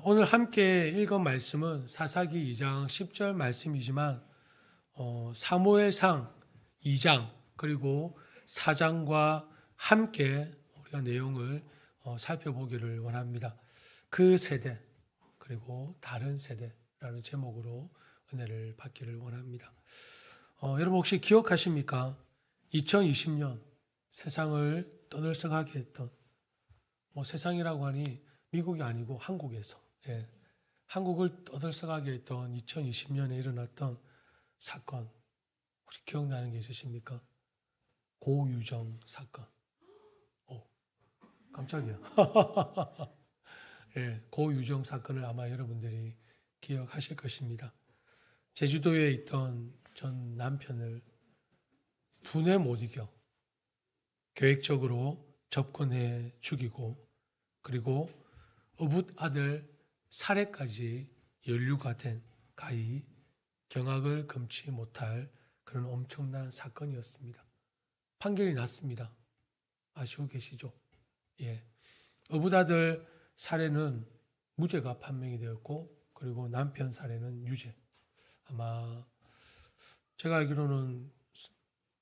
오늘 함께 읽은 말씀은 사사기 2장 10절 말씀이지만 사무엘상 2장 그리고 4장과 함께 우리가 내용을 살펴보기를 원합니다. 그 세대 그리고 다른 세대라는 제목으로 은혜를 받기를 원합니다. 여러분 혹시 기억하십니까? 2020년 세상을 떠들썩하게 했던 세상이라고 하니 미국이 아니고 한국에서 한국을 떠들썩하게 했던 2020년에 일어났던 사건 혹시 기억나는 게 있으십니까? 고유정 사건. 깜짝이야. 고유정 사건을 아마 여러분들이 기억하실 것입니다. 제주도에 있던 전 남편을 분에 못 이겨 계획적으로 접근해 죽이고 그리고 어붓 아들 살해까지 연루가 된 가히 경악을 금치 못할 그런 엄청난 사건이었습니다. 판결이 났습니다. 아시고 계시죠? 어붓 아들 살해는 무죄가 판명이 되었고 그리고 남편 살해는 유죄. 아마 제가 알기로는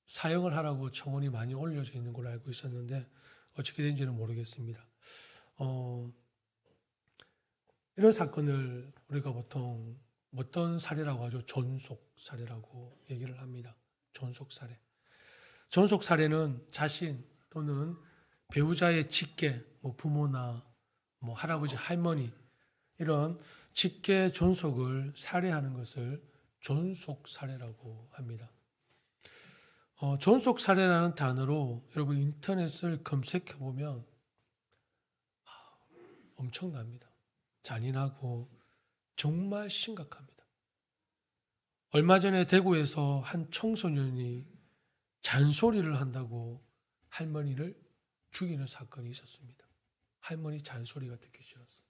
사형을 하라고 청원이 많이 올려져 있는 걸로 알고 있었는데 어떻게 된지는 모르겠습니다. 이런 사건을 우리가 보통 어떤 사례라고 하죠? 존속 사례라고 얘기를 합니다. 존속 사례. 존속 사례는 자신 또는 배우자의 직계, 부모나 할아버지, 할머니 이런 직계 존속을 살해하는 것을 존속 사례라고 합니다. 존속 사례라는 단어로 여러분 인터넷을 검색해 보면 엄청납니다. 잔인하고 정말 심각합니다. 얼마 전에 대구에서 한 청소년이 잔소리를 한다고 할머니를 죽이는 사건이 있었습니다. 할머니 잔소리가 듣기 싫었어요.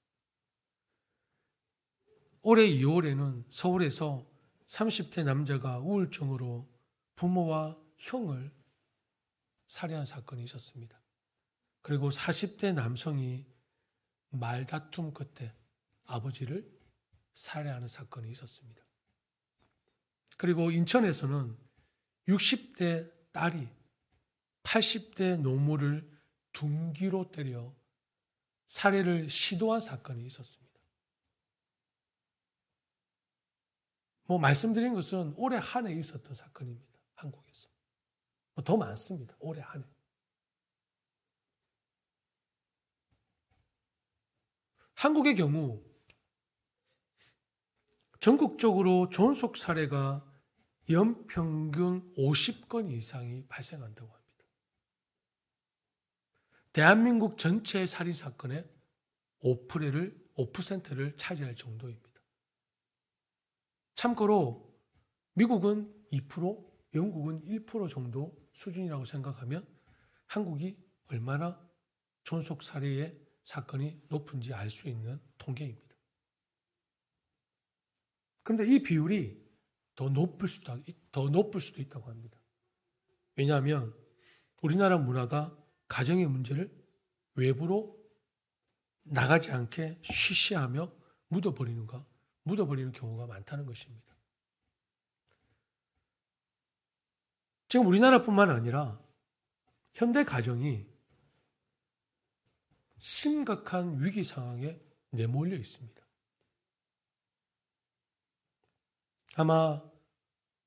올해 2월에는 서울에서 30대 남자가 우울증으로 부모와 형을 살해한 사건이 있었습니다. 그리고 40대 남성이 말다툼 끝에 아버지를 살해하는 사건이 있었습니다. 그리고 인천에서는 60대 딸이 80대 노모를 둔기로 때려 살해를 시도한 사건이 있었습니다. 말씀드린 것은 올해 한 해 있었던 사건입니다. 한국에서. 더 많습니다. 올해 한 해. 한국의 경우 전국적으로 존속 사례가 연평균 50건 이상이 발생한다고 합니다. 대한민국 전체 살인 사건의 5%를 차지할 정도입니다. 참고로 미국은 2%, 영국은 1% 정도 수준이라고 생각하면 한국이 얼마나 존속 살해의 사건이 높은지 알 수 있는 통계입니다. 그런데 이 비율이 더 높을 수도 있다고 합니다. 왜냐하면 우리나라 문화가 가정의 문제를 외부로 나가지 않게 쉬쉬하며 묻어버리는 경우가 많다는 것입니다. 지금 우리나라뿐만 아니라 현대 가정이 심각한 위기 상황에 내몰려 있습니다. 아마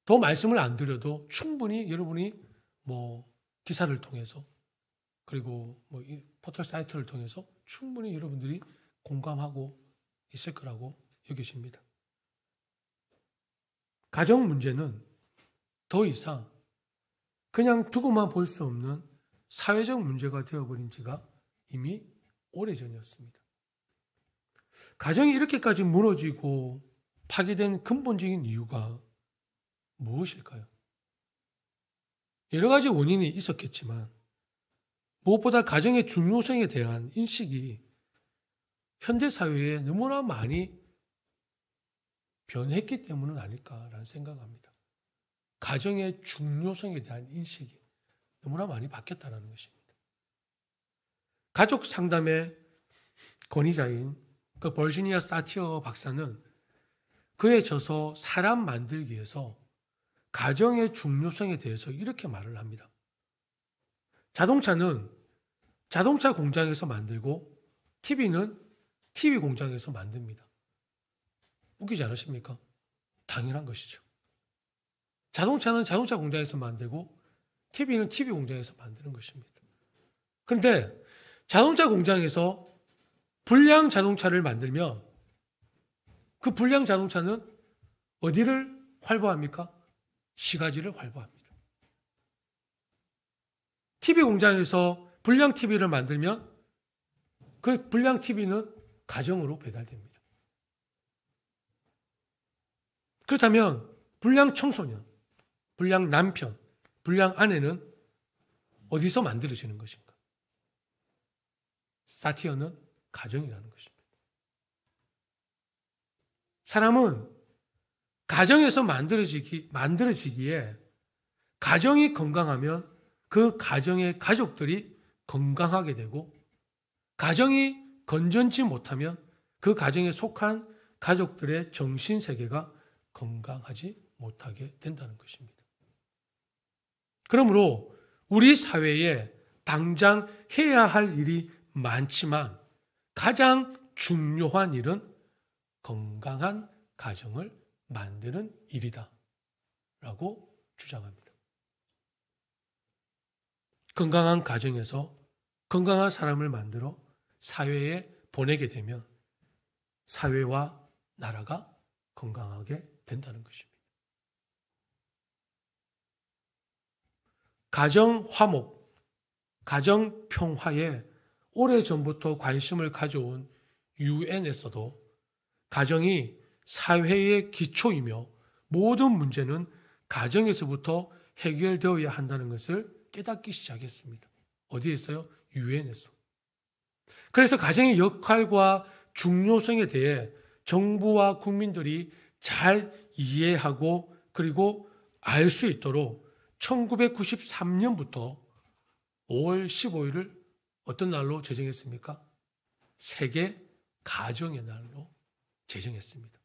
더 말씀을 안 드려도 충분히 여러분이 기사를 통해서 그리고 이 포털 사이트를 통해서 충분히 여러분들이 공감하고 있을 거라고 여기십니다. 가정 문제는 더 이상 그냥 두고만 볼 수 없는 사회적 문제가 되어버린 지가 이미 오래전이었습니다. 가정이 이렇게까지 무너지고 파괴된 근본적인 이유가 무엇일까요? 여러 가지 원인이 있었겠지만 무엇보다 가정의 중요성에 대한 인식이 현대사회에 너무나 많이 변했기 때문은 아닐까라는 생각합니다. 가정의 중요성에 대한 인식이 너무나 많이 바뀌었다는 것입니다. 가족 상담의 권위자인 그 버지니아 사티어 박사는 그에 져서 사람 만들기에서 가정의 중요성에 대해서 이렇게 말을 합니다. 자동차는 자동차 공장에서 만들고 TV는 TV 공장에서 만듭니다. 웃기지 않으십니까? 당연한 것이죠. 자동차는 자동차 공장에서 만들고 TV는 TV 공장에서 만드는 것입니다. 그런데 자동차 공장에서 불량 자동차를 만들면 그 불량 자동차는 어디를 활보합니까? 시가지를 활보합니다. TV 공장에서 불량 TV를 만들면 그 불량 TV는 가정으로 배달됩니다. 그렇다면 불량 청소년, 불량 남편, 불량 아내는 어디서 만들어지는 것인가? 사티어는 가정이라는 것입니다. 사람은 가정에서 만들어지기에 가정이 건강하면 그 가정의 가족들이 건강하게 되고 가정이 건전치 못하면 그 가정에 속한 가족들의 정신세계가 건강하지 못하게 된다는 것입니다. 그러므로 우리 사회에 당장 해야 할 일이 많지만 가장 중요한 일은 건강한 가정을 만드는 일이다 라고 주장합니다. 건강한 가정에서 건강한 사람을 만들어 사회에 보내게 되면 사회와 나라가 건강하게 된다는 것입니다. 가정 화목, 가정 평화에 오래전부터 관심을 가져온 유엔에서도 가정이 사회의 기초이며 모든 문제는 가정에서부터 해결되어야 한다는 것을 깨닫기 시작했습니다. 어디에서요? 유엔에서. 그래서 가정의 역할과 중요성에 대해 정부와 국민들이 잘 이해하고 그리고 알 수 있도록 1993년부터 5월 15일을 어떤 날로 제정했습니까? 세계 가정의 날로 제정했습니다.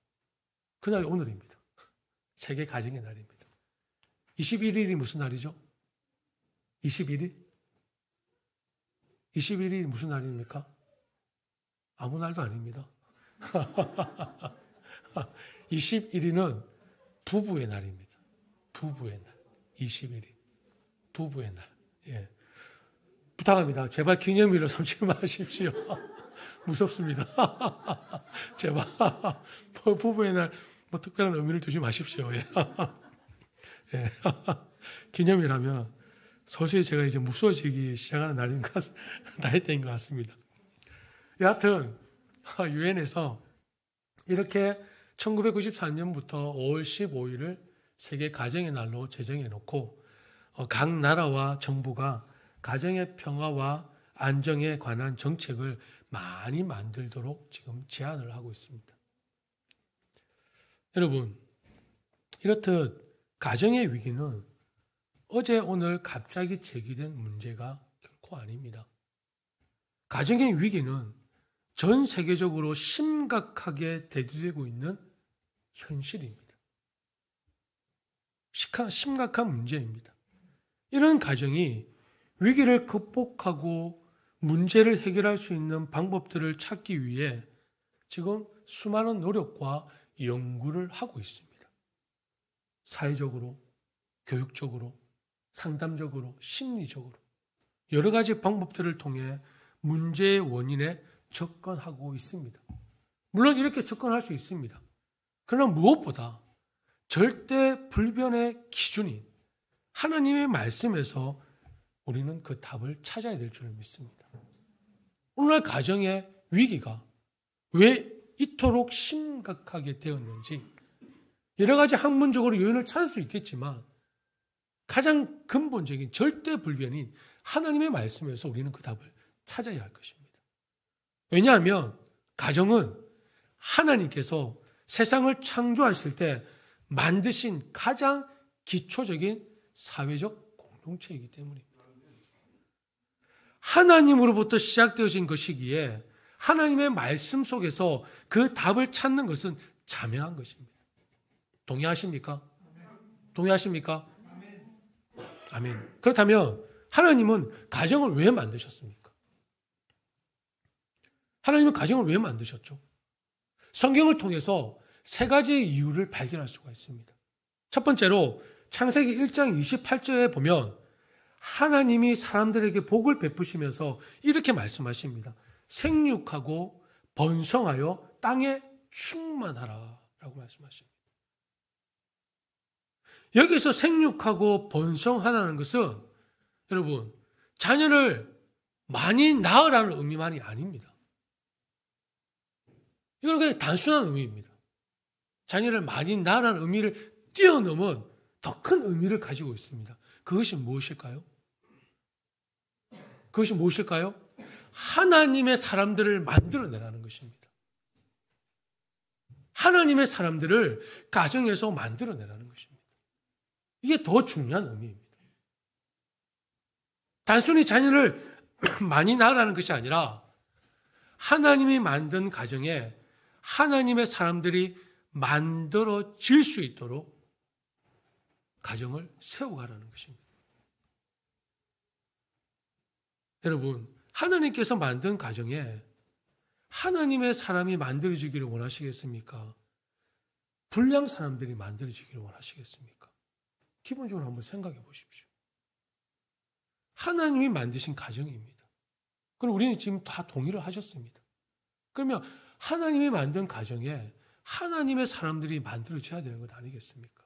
그날이 오늘입니다. 세계 가정의 날입니다. 21일이 무슨 날이죠? 21일? 21일이 무슨 날입니까? 아무 날도 아닙니다. 21일은 부부의 날입니다. 부부의 날. 21일. 부부의 날. 예. 부탁합니다. 제발 기념일로 삼지 마십시오. 무섭습니다. 제발. 부부의 날, 뭐 특별한 의미를 두지 마십시오. 예. 예. 기념일하면 서서히 제가 이제 무서워지기 시작하는 나이대인 것 같습니다. 여하튼, 유엔에서 이렇게 1993년부터 5월 15일을 세계 가정의 날로 제정해 놓고 각 나라와 정부가 가정의 평화와 안정에 관한 정책을 많이 만들도록 지금 제안을 하고 있습니다. 여러분, 이렇듯 가정의 위기는 어제 오늘 갑자기 제기된 문제가 결코 아닙니다. 가정의 위기는 전 세계적으로 심각하게 대두되고 있는 현실입니다. 심각한 문제입니다. 이런 가정이 위기를 극복하고 문제를 해결할 수 있는 방법들을 찾기 위해 지금 수많은 노력과 연구를 하고 있습니다. 사회적으로, 교육적으로, 상담적으로, 심리적으로 여러 가지 방법들을 통해 문제의 원인에 접근하고 있습니다. 물론 이렇게 접근할 수 있습니다. 그러나 무엇보다 절대 불변의 기준인 하나님의 말씀에서 우리는 그 답을 찾아야 될 줄을 믿습니다. 오늘날 가정의 위기가 왜 이토록 심각하게 되었는지 여러 가지 학문적으로 요인을 찾을 수 있겠지만 가장 근본적인 절대 불변인 하나님의 말씀에서 우리는 그 답을 찾아야 할 것입니다. 왜냐하면 가정은 하나님께서 세상을 창조하실 때 만드신 가장 기초적인 사회적 공동체이기 때문입니다. 하나님으로부터 시작되어진 것이기에 하나님의 말씀 속에서 그 답을 찾는 것은 자명한 것입니다. 동의하십니까? 동의하십니까? 아멘. 그렇다면 하나님은 가정을 왜 만드셨습니까? 하나님은 가정을 왜 만드셨죠? 성경을 통해서 세 가지의 이유를 발견할 수가 있습니다. 첫 번째로 창세기 1장 28절에 보면 하나님이 사람들에게 복을 베푸시면서 이렇게 말씀하십니다. 생육하고 번성하여 땅에 충만하라 라고 말씀하십니다. 여기서 생육하고 번성하라는 것은 여러분 자녀를 많이 낳으라는 의미만이 아닙니다. 이건 그냥 단순한 의미입니다. 자녀를 많이 낳으라는 의미를 뛰어넘은 더 큰 의미를 가지고 있습니다. 그것이 무엇일까요? 그것이 무엇일까요? 하나님의 사람들을 만들어내라는 것입니다. 하나님의 사람들을 가정에서 만들어내라는 것입니다. 이게 더 중요한 의미입니다. 단순히 자녀를 많이 낳으라는 것이 아니라 하나님이 만든 가정에 하나님의 사람들이 만들어질 수 있도록 가정을 세워가라는 것입니다. 여러분, 하나님께서 만든 가정에 하나님의 사람이 만들어지기를 원하시겠습니까? 불량 사람들이 만들어지기를 원하시겠습니까? 기본적으로 한번 생각해 보십시오. 하나님이 만드신 가정입니다. 그럼 우리는 지금 다 동의를 하셨습니다. 그러면 하나님이 만든 가정에 하나님의 사람들이 만들어져야 되는 것 아니겠습니까?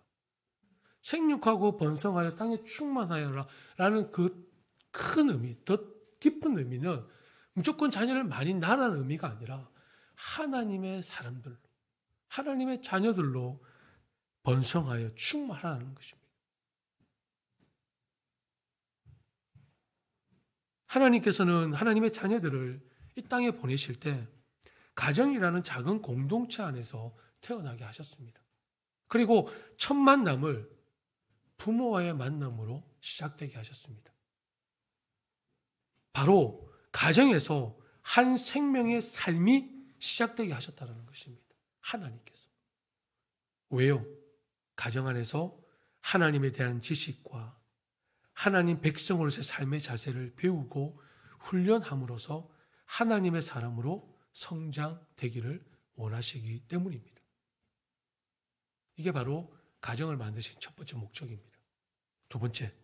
생육하고 번성하여 땅에 충만하여라 라는 그 큰 의미, 더 깊은 의미는 무조건 자녀를 많이 낳으라는 의미가 아니라 하나님의 사람들로, 하나님의 자녀들로 번성하여 충만하라는 것입니다. 하나님께서는 하나님의 자녀들을 이 땅에 보내실 때 가정이라는 작은 공동체 안에서 태어나게 하셨습니다. 그리고 첫 만남을 부모와의 만남으로 시작되게 하셨습니다. 바로 가정에서 한 생명의 삶이 시작되게 하셨다는 것입니다. 하나님께서. 왜요? 가정 안에서 하나님에 대한 지식과 하나님 백성으로서의 삶의 자세를 배우고 훈련함으로써 하나님의 사람으로 성장되기를 원하시기 때문입니다. 이게 바로 가정을 만드신 첫 번째 목적입니다. 두 번째,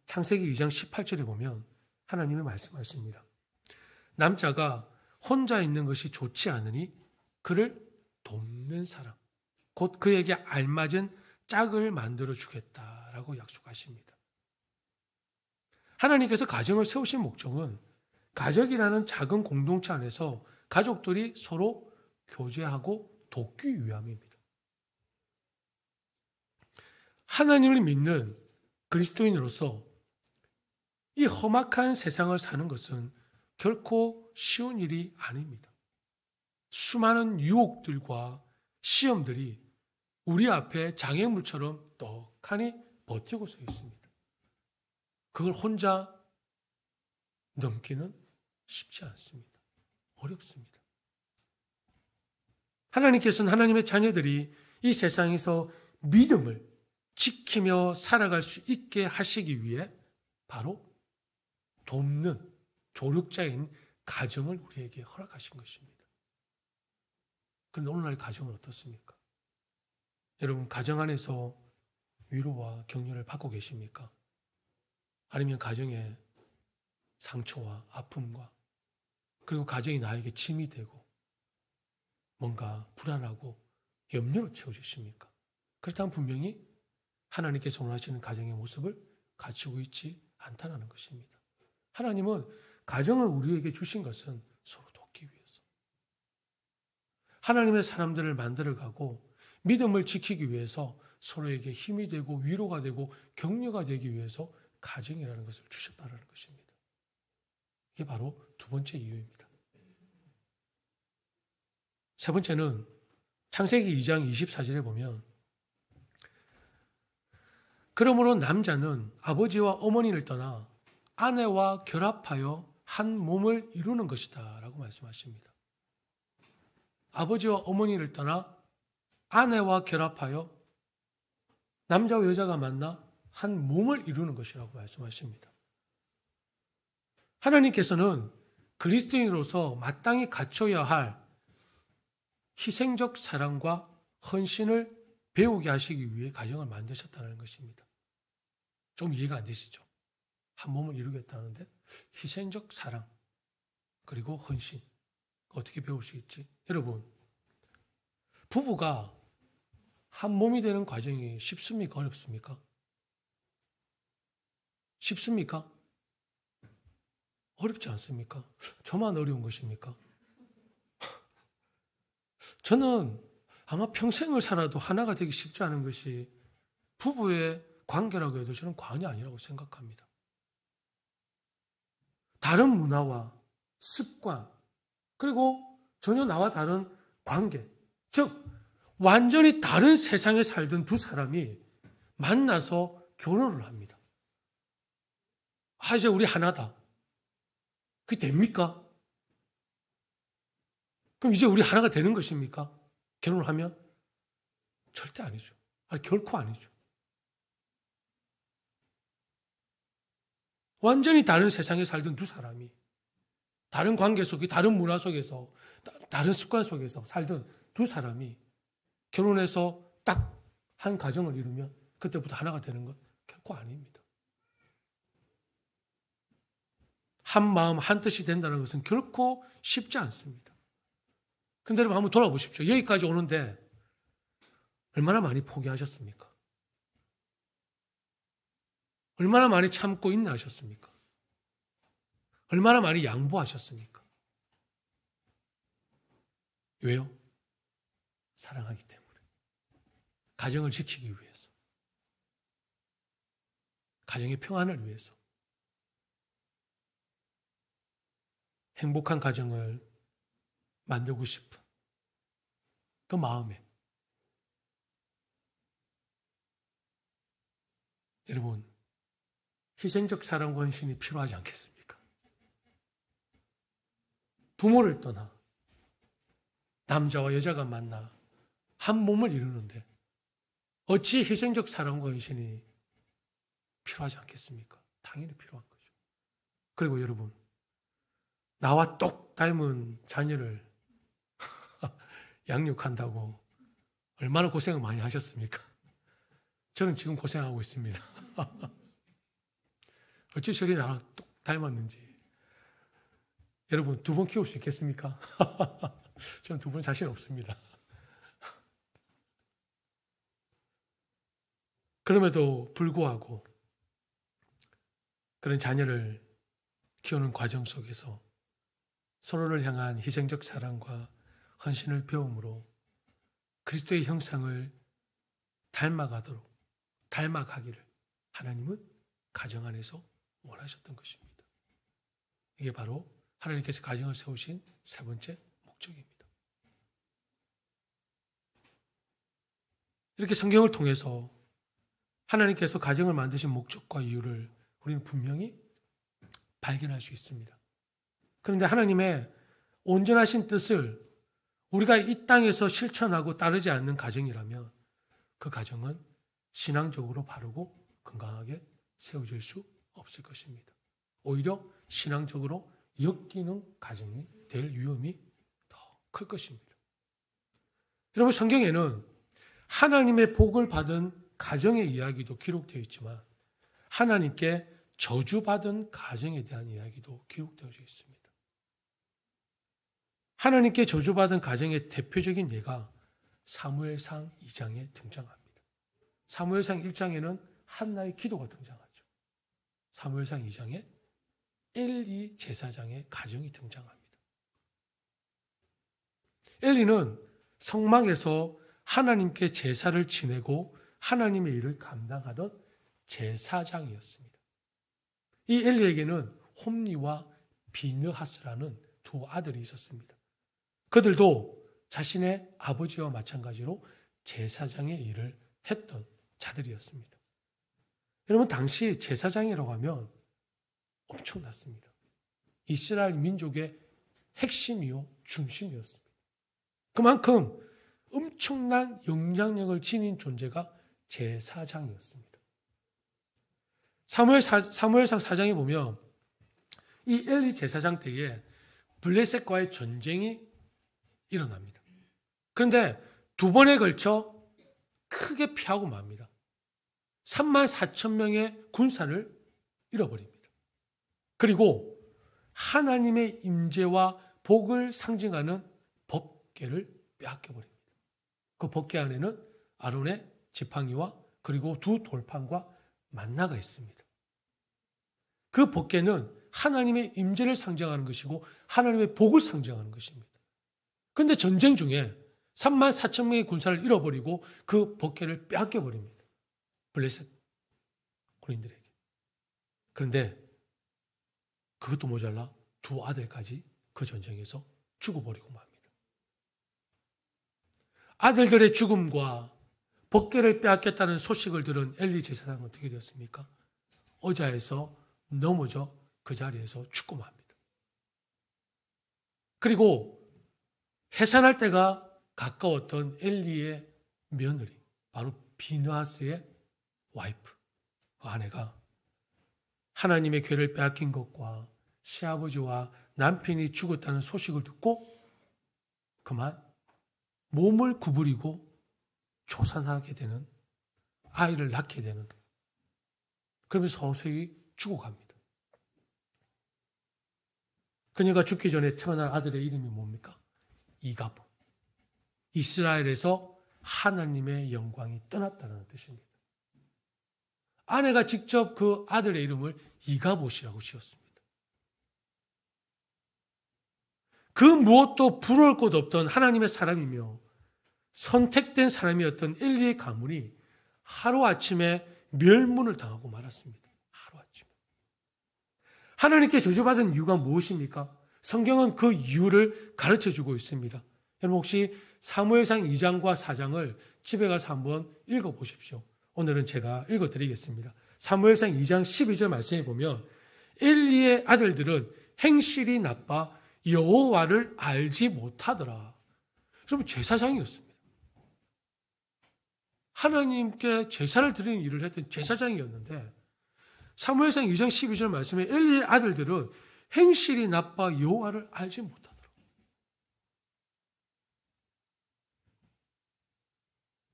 창세기 2장 18절에 보면 하나님이 말씀하십니다. 남자가 혼자 있는 것이 좋지 않으니 그를 돕는 사람, 곧 그에게 알맞은 짝을 만들어 주겠다라고 약속하십니다. 하나님께서 가정을 세우신 목적은 가족이라는 작은 공동체 안에서 가족들이 서로 교제하고 돕기 위함입니다. 하나님을 믿는 그리스도인으로서 이 험악한 세상을 사는 것은 결코 쉬운 일이 아닙니다. 수많은 유혹들과 시험들이 우리 앞에 장애물처럼 떡하니 버티고 서 있습니다. 그걸 혼자 넘기는 쉽지 않습니다. 어렵습니다. 하나님께서는 하나님의 자녀들이 이 세상에서 믿음을 지키며 살아갈 수 있게 하시기 위해 바로 돕는 조력자인 가정을 우리에게 허락하신 것입니다. 그런데 오늘날 가정은 어떻습니까? 여러분, 가정 안에서 위로와 격려를 받고 계십니까? 아니면 가정의 상처와 아픔과 그리고 가정이 나에게 짐이 되고 뭔가 불안하고 염려로 채워주십니까? 그렇다면 분명히 하나님께서 원하시는 가정의 모습을 갖추고 있지 않다는 것입니다. 하나님은 가정을 우리에게 주신 것은 서로 돕기 위해서, 하나님의 사람들을 만들어가고 믿음을 지키기 위해서 서로에게 힘이 되고 위로가 되고 격려가 되기 위해서 가정이라는 것을 주셨다는 것입니다. 이게 바로 두 번째 이유입니다. 세 번째는 창세기 2장 24절에 보면 그러므로 남자는 아버지와 어머니를 떠나 아내와 결합하여 한 몸을 이루는 것이다 라고 말씀하십니다. 아버지와 어머니를 떠나 아내와 결합하여 남자와 여자가 만나 한 몸을 이루는 것이라고 말씀하십니다. 하나님께서는 그리스도인으로서 마땅히 갖춰야 할 희생적 사랑과 헌신을 배우게 하시기 위해 가정을 만드셨다는 것입니다. 좀 이해가 안 되시죠? 한 몸을 이루겠다는데 희생적 사랑 그리고 헌신 어떻게 배울 수 있지? 여러분, 부부가 한 몸이 되는 과정이 쉽습니까? 어렵습니까? 쉽습니까? 어렵지 않습니까? 저만 어려운 것입니까? 저는 아마 평생을 살아도 하나가 되기 쉽지 않은 것이 부부의 관계라고 해도 저는 관이 아니라고 생각합니다. 다른 문화와 습관, 그리고 전혀 나와 다른 관계, 즉 완전히 다른 세상에 살던 두 사람이 만나서 결혼을 합니다. 이제 우리 하나다. 그게 됩니까? 그럼 이제 우리 하나가 되는 것입니까? 결혼을 하면? 절대 아니죠. 결코 아니죠. 완전히 다른 세상에 살던 두 사람이 다른 관계 속에, 다른 문화 속에서, 다른 습관 속에서 살던 두 사람이 결혼해서 딱 한 가정을 이루면 그때부터 하나가 되는 건 결코 아닙니다. 한 마음, 한 뜻이 된다는 것은 결코 쉽지 않습니다. 근데 여러분 한번 돌아보십시오. 여기까지 오는데 얼마나 많이 포기하셨습니까? 얼마나 많이 참고 인내하셨습니까? 얼마나 많이 양보하셨습니까? 왜요? 사랑하기 때문에. 가정을 지키기 위해서. 가정의 평안을 위해서. 행복한 가정을 만들고 싶은 그 마음에. 여러분, 희생적 사랑과 헌신이 필요하지 않겠습니까? 부모를 떠나 남자와 여자가 만나 한 몸을 이루는데 어찌 희생적 사랑과 헌신이 필요하지 않겠습니까? 당연히 필요한 거죠. 그리고 여러분, 나와 똑 닮은 자녀를 양육한다고 얼마나 고생을 많이 하셨습니까? 저는 지금 고생하고 있습니다. 어찌 저리 나랑 똑 닮았는지. 여러분, 두 번 키울 수 있겠습니까? 저는 두 번 자신 없습니다. 그럼에도 불구하고 그런 자녀를 키우는 과정 속에서 서로를 향한 희생적 사랑과 헌신을 배움으로 그리스도의 형상을 닮아가기를 하나님은 가정 안에서 원하셨던 것입니다. 이게 바로 하나님께서 가정을 세우신 세 번째 목적입니다. 이렇게 성경을 통해서 하나님께서 가정을 만드신 목적과 이유를 우리는 분명히 발견할 수 있습니다. 그런데 하나님의 온전하신 뜻을 우리가 이 땅에서 실천하고 따르지 않는 가정이라면 그 가정은 신앙적으로 바르고 건강하게 세워질 수 없을 것입니다. 오히려 신앙적으로 엮이는 가정이 될 위험이 더 클 것입니다. 여러분, 성경에는 하나님의 복을 받은 가정의 이야기도 기록되어 있지만 하나님께 저주받은 가정에 대한 이야기도 기록되어 있습니다. 하나님께 저주받은 가정의 대표적인 예가 사무엘상 2장에 등장합니다. 사무엘상 1장에는 한나의 기도가 등장하죠. 사무엘상 2장에 엘리 제사장의 가정이 등장합니다. 엘리는 성막에서 하나님께 제사를 지내고 하나님의 일을 감당하던 제사장이었습니다. 이 엘리에게는 홈리와 비느하스라는 두 아들이 있었습니다. 그들도 자신의 아버지와 마찬가지로 제사장의 일을 했던 자들이었습니다. 여러분, 당시 제사장이라고 하면 엄청났습니다. 이스라엘 민족의 핵심이요 중심이었습니다. 그만큼 엄청난 영향력을 지닌 존재가 제사장이었습니다. 사무엘상 4장에 보면 이 엘리 제사장 때에 블레셋과의 전쟁이 일어납니다. 그런데 두 번에 걸쳐 크게 피하고 맙니다. 34,000명의 군사를 잃어버립니다. 그리고 하나님의 임재와 복을 상징하는 법궤를 빼앗겨버립니다. 그 법궤 안에는 아론의 지팡이와 그리고 두 돌판과 만나가 있습니다. 그 법궤는 하나님의 임재를 상징하는 것이고 하나님의 복을 상징하는 것입니다. 그런데 전쟁 중에 34,000명의 군사를 잃어버리고 그 법궤를 빼앗겨버립니다. 블레셋 군인들에게. 그런데 그것도 모자라 두 아들까지 그 전쟁에서 죽어버리고 맙니다. 아들들의 죽음과 법궤를 빼앗겼다는 소식을 들은 엘리 제사장은 어떻게 되었습니까? 의자에서 넘어져 그 자리에서 죽고 맙니다. 그리고 해산할 때가 가까웠던 엘리의 며느리, 바로 비느하스의 와이프, 그 아내가 하나님의 궤를 빼앗긴 것과 시아버지와 남편이 죽었다는 소식을 듣고 그만 몸을 구부리고 조산하게 되는, 아이를 낳게 되는, 그러면서 서서히 죽어갑니다. 그녀가 죽기 전에 태어난 아들의 이름이 뭡니까? 이갑. 이스라엘에서 하나님의 영광이 떠났다는 뜻입니다. 아내가 직접 그 아들의 이름을 이가봇이라고 지었습니다. 그 무엇도 부러울 것 없던 하나님의 사람이며 선택된 사람이었던 엘리의 가문이 하루아침에 멸문을 당하고 말았습니다. 하루아침에. 하나님께 저주받은 이유가 무엇입니까? 성경은 그 이유를 가르쳐주고 있습니다. 여러분 혹시 사무엘상 2장과 4장을 집에 가서 한번 읽어보십시오. 오늘은 제가 읽어드리겠습니다. 사무엘상 2장 12절 말씀에 보면 엘리의 아들들은 행실이 나빠 여호와를 알지 못하더라. 여러분 제사장이었습니다. 하나님께 제사를 드리는 일을 했던 제사장이었는데 사무엘상 2장 12절 말씀에 엘리의 아들들은 행실이 나빠 여호와를 알지 못하더라.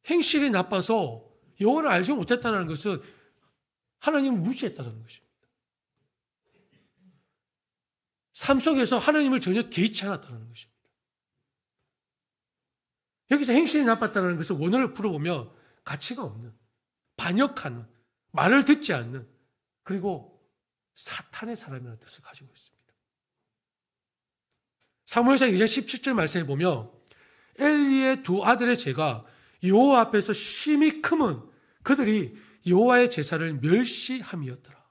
행실이 나빠서 여호와를 알지 못했다는 것은 하나님을 무시했다는 것입니다. 삶 속에서 하나님을 전혀 개의치 않았다는 것입니다. 여기서 행실이 나빴다는 것을 원어를 풀어보면 가치가 없는, 반역하는, 말을 듣지 않는, 그리고 사탄의 사람이라는 뜻을 가지고 있습니다. 사무엘상 2장 17절 말씀에 보면 엘리의 두 아들의 죄가 여호와 앞에서 심히 크면 그들이 여호와의 제사를 멸시함이었더라.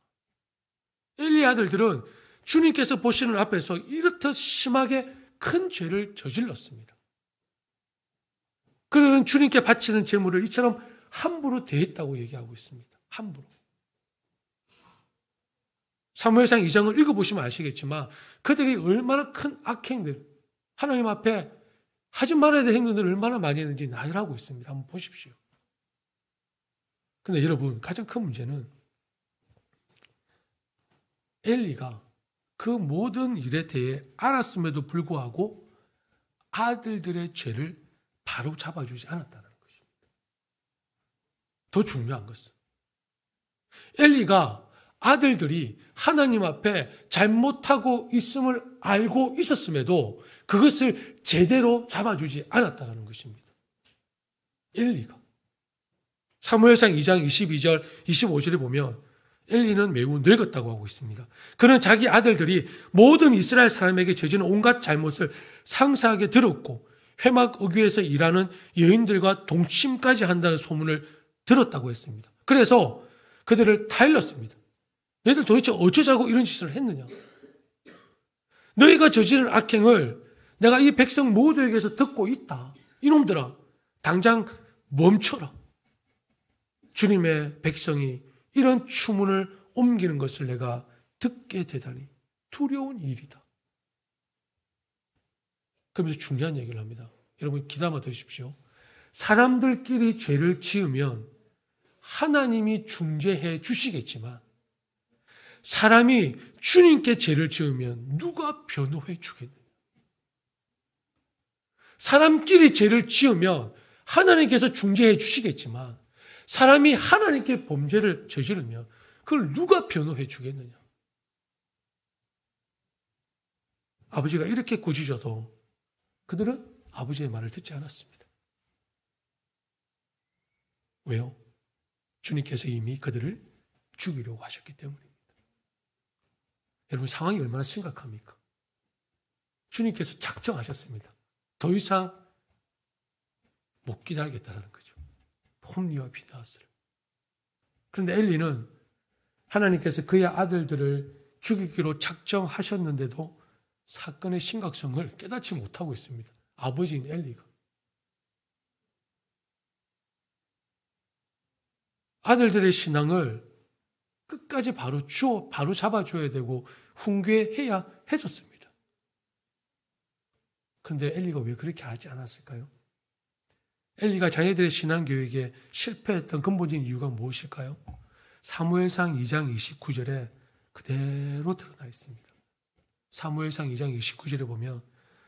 엘리의 아들들은 주님께서 보시는 앞에서 이렇듯 심하게 큰 죄를 저질렀습니다. 그들은 주님께 바치는 제물을 이처럼 함부로 대했다고 얘기하고 있습니다. 함부로. 사무엘상 2장을 읽어보시면 아시겠지만 그들이 얼마나 큰 악행들, 하나님 앞에 하지 말아야 될 행동들을 얼마나 많이 했는지 나열하고 있습니다. 한번 보십시오. 근데 여러분 가장 큰 문제는 엘리가 그 모든 일에 대해 알았음에도 불구하고 아들들의 죄를 바로 잡아주지 않았다는 것입니다. 더 중요한 것은 엘리가 아들들이 하나님 앞에 잘못하고 있음을 알고 있었음에도 그것을 제대로 잡아주지 않았다는 것입니다. 엘리가. 사무엘상 2장 22절, 25절에 보면 엘리는 매우 늙었다고 하고 있습니다. 그는 자기 아들들이 모든 이스라엘 사람에게 저지른 온갖 잘못을 상세하게 들었고 회막 어귀에서 일하는 여인들과 동침까지 한다는 소문을 들었다고 했습니다. 그래서 그들을 타일렀습니다. 얘들 도대체 어쩌자고 이런 짓을 했느냐? 너희가 저지른 악행을 내가 이 백성 모두에게서 듣고 있다. 이놈들아, 당장 멈춰라. 주님의 백성이 이런 추문을 옮기는 것을 내가 듣게 되다니 두려운 일이다. 그러면서 중요한 얘기를 합니다. 여러분 귀담아 들으십시오. 사람들끼리 죄를 지으면 하나님이 중재해 주시겠지만 사람이 주님께 죄를 지으면 누가 변호해 주겠느냐? 사람끼리 죄를 지으면 하나님께서 중재해 주시겠지만 사람이 하나님께 범죄를 저지르면 그걸 누가 변호해 주겠느냐? 아버지가 이렇게 꾸짖어도 그들은 아버지의 말을 듣지 않았습니다. 왜요? 주님께서 이미 그들을 죽이려고 하셨기 때문입니다. 여러분 상황이 얼마나 심각합니까? 주님께서 작정하셨습니다. 더 이상 못 기다리겠다는 거죠. 홈리와 비나스를. 그런데 엘리는 하나님께서 그의 아들들을 죽이기로 작정하셨는데도 사건의 심각성을 깨닫지 못하고 있습니다. 아버지인 엘리가. 아들들의 신앙을 끝까지 바로 잡아줘야 되고 훈계해야 했었습니다. 그런데 엘리가 왜 그렇게 하지 않았을까요? 엘리가 자녀들의 신앙교육에 실패했던 근본적인 이유가 무엇일까요? 사무엘상 2장 29절에 그대로 드러나 있습니다. 사무엘상 2장 29절에 보면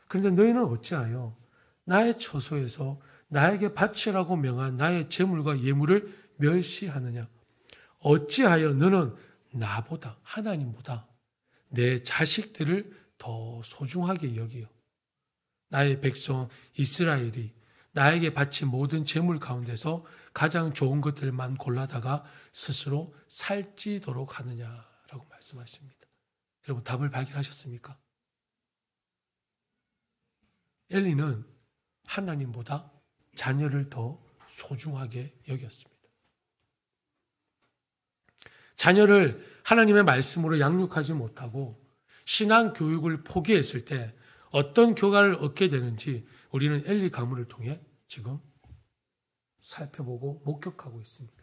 그런데 너희는 어찌하여 나의 처소에서 나에게 바치라고 명한 나의 재물과 예물을 멸시하느냐? 어찌하여 너는 나보다 하나님보다 내 자식들을 더 소중하게 여기요? 나의 백성 이스라엘이 나에게 바친 모든 재물 가운데서 가장 좋은 것들만 골라다가 스스로 살찌도록 하느냐라고 말씀하십니다. 여러분 답을 발견하셨습니까? 엘리는 하나님보다 자녀를 더 소중하게 여겼습니다. 자녀를 하나님의 말씀으로 양육하지 못하고 신앙 교육을 포기했을 때 어떤 결과를 얻게 되는지 우리는 엘리 가문을 통해 지금 살펴보고 목격하고 있습니다.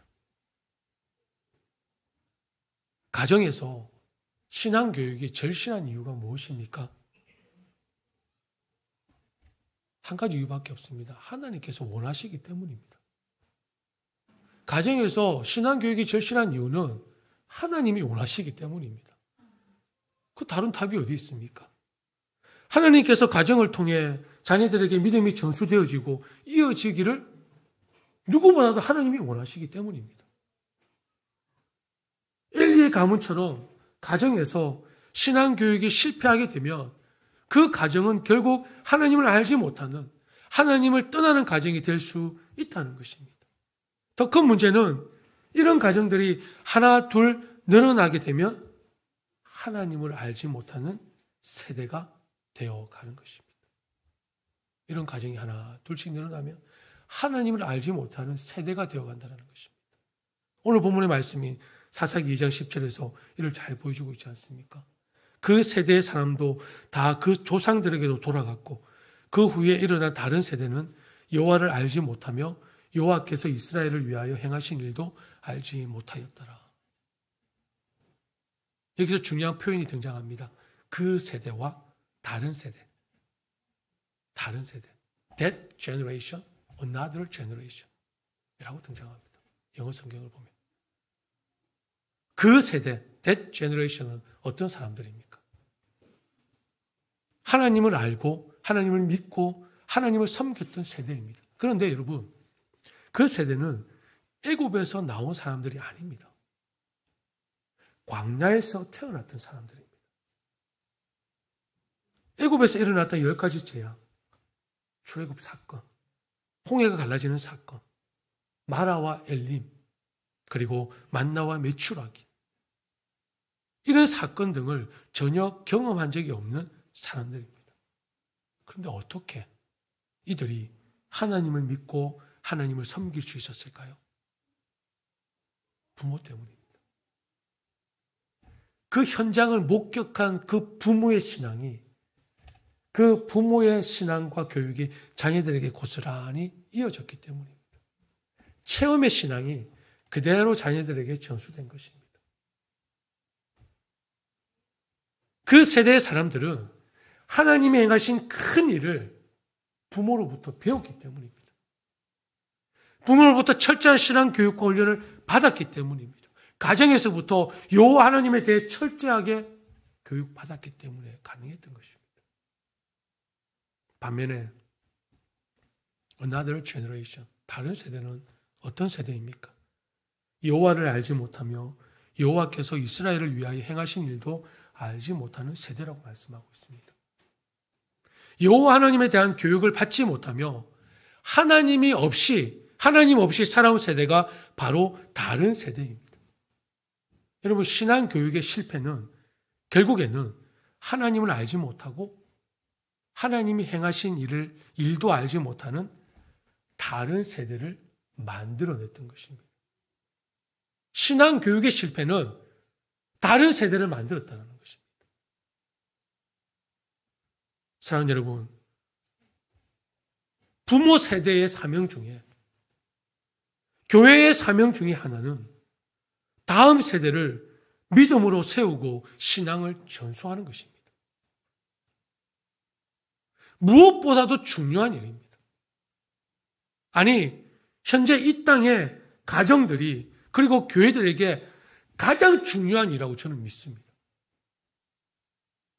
가정에서 신앙 교육이 절실한 이유가 무엇입니까? 한 가지 이유밖에 없습니다. 하나님께서 원하시기 때문입니다. 가정에서 신앙 교육이 절실한 이유는 하나님이 원하시기 때문입니다. 그 다른 답이 어디 있습니까? 하나님께서 가정을 통해 자녀들에게 믿음이 전수되어지고 이어지기를 누구보다도 하나님이 원하시기 때문입니다. 엘리의 가문처럼 가정에서 신앙교육이 실패하게 되면 그 가정은 결국 하나님을 알지 못하는 하나님을 떠나는 가정이 될 수 있다는 것입니다. 더 큰 문제는 이런 가정들이 하나 둘 늘어나게 되면 하나님을 알지 못하는 세대가 되어가는 것입니다. 이런 가정이 하나 둘씩 늘어나면 하나님을 알지 못하는 세대가 되어간다는 것입니다. 오늘 본문의 말씀이 사사기 2장 10절에서 이를 잘 보여주고 있지 않습니까? 그 세대의 사람도 다 그 조상들에게도 돌아갔고 그 후에 일어난 다른 세대는 여호와를 알지 못하며 여호와께서 이스라엘을 위하여 행하신 일도 알지 못하였더라. 여기서 중요한 표현이 등장합니다. 그 세대와 다른 세대. 다른 세대. That generation, another generation 이라고 등장합니다. 영어 성경을 보면. 그 세대, that generation은 어떤 사람들입니까? 하나님을 알고 하나님을 믿고 하나님을 섬겼던 세대입니다. 그런데 여러분, 그 세대는 애굽에서 나온 사람들이 아닙니다. 광야에서 태어났던 사람들입니다. 애굽에서 일어났던 10가지 재앙, 출애굽 사건, 홍해가 갈라지는 사건, 마라와 엘림, 그리고 만나와 메추라기, 이런 사건 등을 전혀 경험한 적이 없는 사람들입니다. 그런데 어떻게 이들이 하나님을 믿고 하나님을 섬길 수 있었을까요? 부모 때문입니다. 그 현장을 목격한 그 부모의 신앙이, 그 부모의 신앙과 교육이 자녀들에게 고스란히 이어졌기 때문입니다. 체험의 신앙이 그대로 자녀들에게 전수된 것입니다. 그 세대의 사람들은 하나님이 행하신 큰 일을 부모로부터 배웠기 때문입니다. 부모로부터 철저한 신앙 교육과 훈련을 받았기 때문입니다. 가정에서부터 여호와 하나님에 대해 철저하게 교육받았기 때문에 가능했던 것입니다. 반면에 another generation, 다른 세대는 어떤 세대입니까? 여호와를 알지 못하며 여호와께서 이스라엘을 위하여 행하신 일도 알지 못하는 세대라고 말씀하고 있습니다. 여호와 하나님에 대한 교육을 받지 못하며 하나님 없이 살아온 세대가 바로 다른 세대입니다. 여러분, 신앙 교육의 실패는 결국에는 하나님을 알지 못하고 하나님이 행하신 일도 알지 못하는 다른 세대를 만들어냈던 것입니다. 신앙 교육의 실패는 다른 세대를 만들었다는 것입니다. 사랑하는 여러분, 부모 세대의 사명 중에, 교회의 사명 중에 하나는 다음 세대를 믿음으로 세우고 신앙을 전수하는 것입니다. 무엇보다도 중요한 일입니다. 아니, 현재 이 땅의 가정들이 그리고 교회들에게 가장 중요한 일이라고 저는 믿습니다.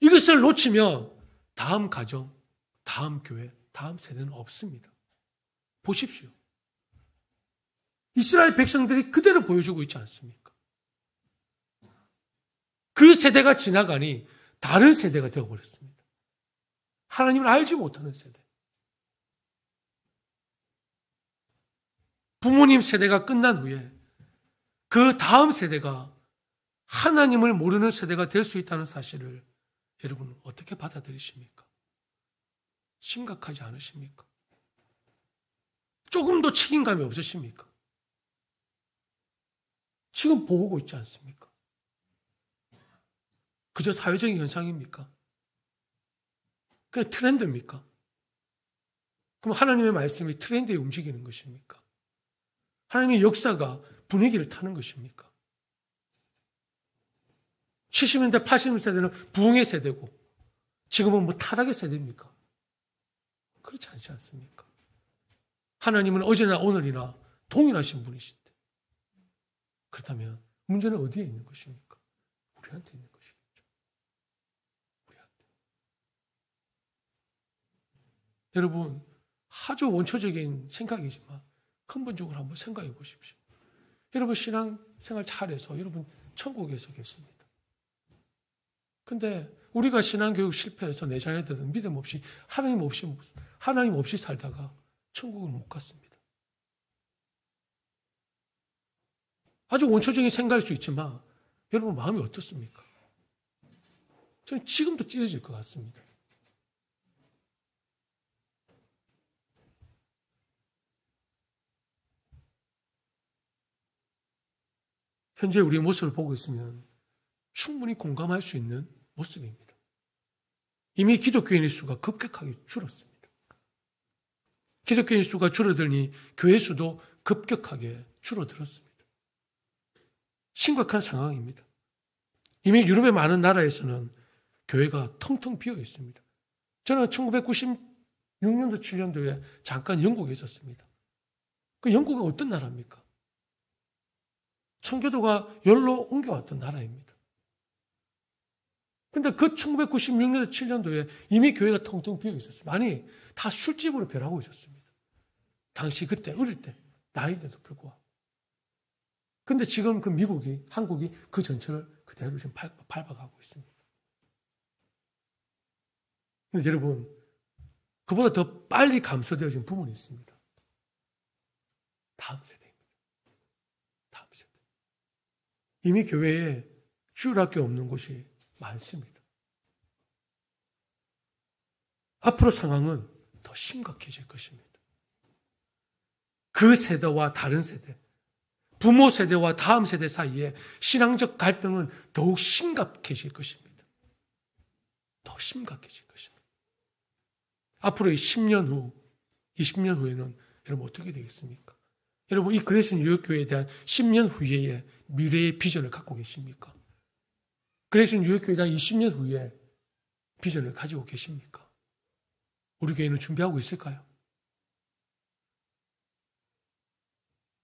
이것을 놓치면 다음 가정, 다음 교회, 다음 세대는 없습니다. 보십시오. 이스라엘 백성들이 그대로 보여주고 있지 않습니까? 그 세대가 지나가니 다른 세대가 되어버렸습니다. 하나님을 알지 못하는 세대. 부모님 세대가 끝난 후에 그 다음 세대가 하나님을 모르는 세대가 될 수 있다는 사실을 여러분 어떻게 받아들이십니까? 심각하지 않으십니까? 조금도 책임감이 없으십니까? 지금 보고 있지 않습니까? 그저 사회적인 현상입니까? 그냥 트렌드입니까? 그럼 하나님의 말씀이 트렌드에 움직이는 것입니까? 하나님의 역사가 분위기를 타는 것입니까? 70년대, 80년대는 부흥의 세대고 지금은 뭐 타락의 세대입니까? 그렇지 않지 않습니까? 하나님은 어제나 오늘이나 동일하신 분이신데 그렇다면 문제는 어디에 있는 것입니까? 우리한테 있는 것이겠죠. 우리한테. 여러분, 아주 원초적인 생각이지만 근본적으로 한번 생각해 보십시오. 여러분 신앙생활 잘해서 여러분 천국에서 계십니다. 근데 우리가 신앙교육 실패해서 내 자녀들은 믿음 없이 하나님 없이 살다가 천국을 못 갔습니다. 아주 원초적인 생각일 수 있지만 여러분 마음이 어떻습니까? 저는 지금도 찢어질 것 같습니다. 현재 우리의 모습을 보고 있으면 충분히 공감할 수 있는 모습입니다. 이미 기독교인의 수가 급격하게 줄었습니다. 기독교인 수가 줄어들니 교회 수도 급격하게 줄어들었습니다. 심각한 상황입니다. 이미 유럽의 많은 나라에서는 교회가 텅텅 비어 있습니다. 저는 1996년도, 7년도에 잠깐 영국에 있었습니다. 그 영국은 어떤 나라입니까? 청교도가 열로 옮겨왔던 나라입니다. 그런데 그 1996년도, 7년도에 이미 교회가 텅텅 비어 있었습니다. 아니, 다 술집으로 변하고 있었습니다. 당시 그때 어릴 때 나이인데도 불구하고. 그런데 지금 그 한국이 그 전철을 그대로 지금 밟아가고 있습니다. 근데 여러분, 그보다 더 빨리 감소되어진 부분이 있습니다. 다음 세대입니다. 다음 세대. 이미 교회에 주일학교 없는 곳이 많습니다. 앞으로 상황은 더 심각해질 것입니다. 그 세대와 다른 세대, 부모 세대와 다음 세대 사이에 신앙적 갈등은 더욱 심각해질 것입니다. 더 심각해질 것입니다. 앞으로 10년 후, 20년 후에는 여러분 어떻게 되겠습니까? 여러분 이 그레이스 뉴욕교회에 대한 10년 후의 미래의 비전을 갖고 계십니까? 그레이스 뉴욕교회에 대한 20년 후에 비전을 가지고 계십니까? 우리 교회는 준비하고 있을까요?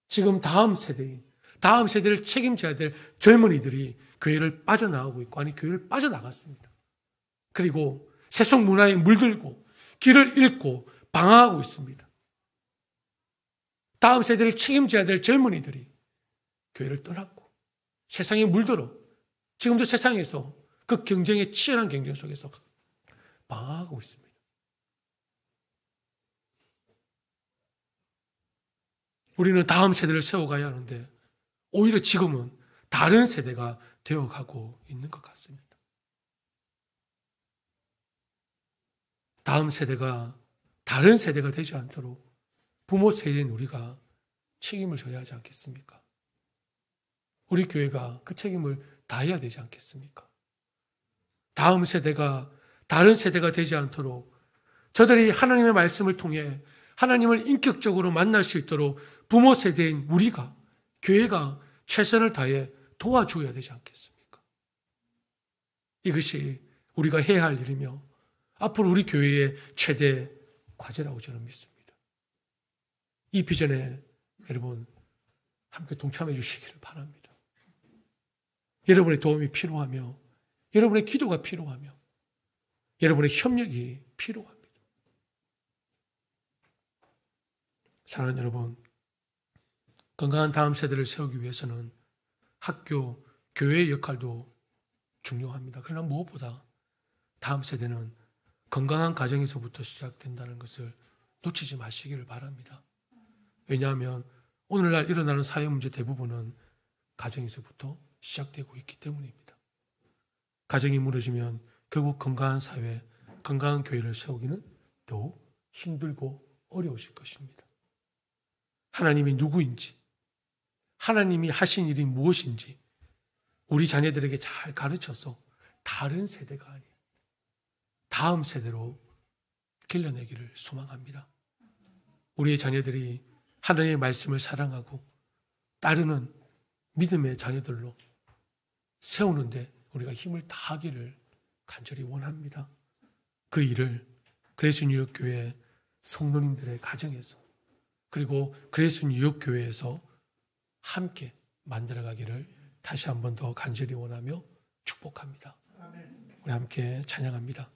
지금 다음 세대를 책임져야 될 젊은이들이 교회를 빠져나가고 있고, 아니 교회를 빠져나갔습니다. 그리고 세속 문화에 물들고 길을 잃고 방황하고 있습니다. 다음 세대를 책임져야 될 젊은이들이 교회를 떠났고 세상에 물들어 지금도 세상에서 그 경쟁의 치열한 경쟁 속에서 방황하고 있습니다. 우리는 다음 세대를 세워가야 하는데 오히려 지금은 다른 세대가 되어가고 있는 것 같습니다. 다음 세대가 다른 세대가 되지 않도록 부모 세대인 우리가 책임을 져야 하지 않겠습니까? 우리 교회가 그 책임을 다해야 되지 않겠습니까? 다음 세대가 다른 세대가 되지 않도록 저들이 하나님의 말씀을 통해 하나님을 인격적으로 만날 수 있도록 부모 세대인 우리가, 교회가 최선을 다해 도와줘야 되지 않겠습니까? 이것이 우리가 해야 할 일이며 앞으로 우리 교회의 최대 과제라고 저는 믿습니다. 이 비전에 여러분 함께 동참해 주시기를 바랍니다. 여러분의 도움이 필요하며 여러분의 기도가 필요하며 여러분의 협력이 필요합니다. 사랑하는 여러분, 건강한 다음 세대를 세우기 위해서는 학교, 교회의 역할도 중요합니다. 그러나 무엇보다 다음 세대는 건강한 가정에서부터 시작된다는 것을 놓치지 마시기를 바랍니다. 왜냐하면 오늘날 일어나는 사회 문제 대부분은 가정에서부터 시작되고 있기 때문입니다. 가정이 무너지면 결국 건강한 사회, 건강한 교회를 세우기는 더욱 힘들고 어려우실 것입니다. 하나님이 누구인지, 하나님이 하신 일이 무엇인지 우리 자녀들에게 잘 가르쳐서 다른 세대가 아닌 다음 세대로 길러내기를 소망합니다. 우리의 자녀들이 하나님의 말씀을 사랑하고 따르는 믿음의 자녀들로 세우는데 우리가 힘을 다하기를 간절히 원합니다. 그 일을 그레이스 뉴욕교회 성도님들의 가정에서 그리고 그레이스 뉴욕교회에서 함께 만들어가기를 다시 한 번 더 간절히 원하며 축복합니다. 우리 함께 찬양합니다.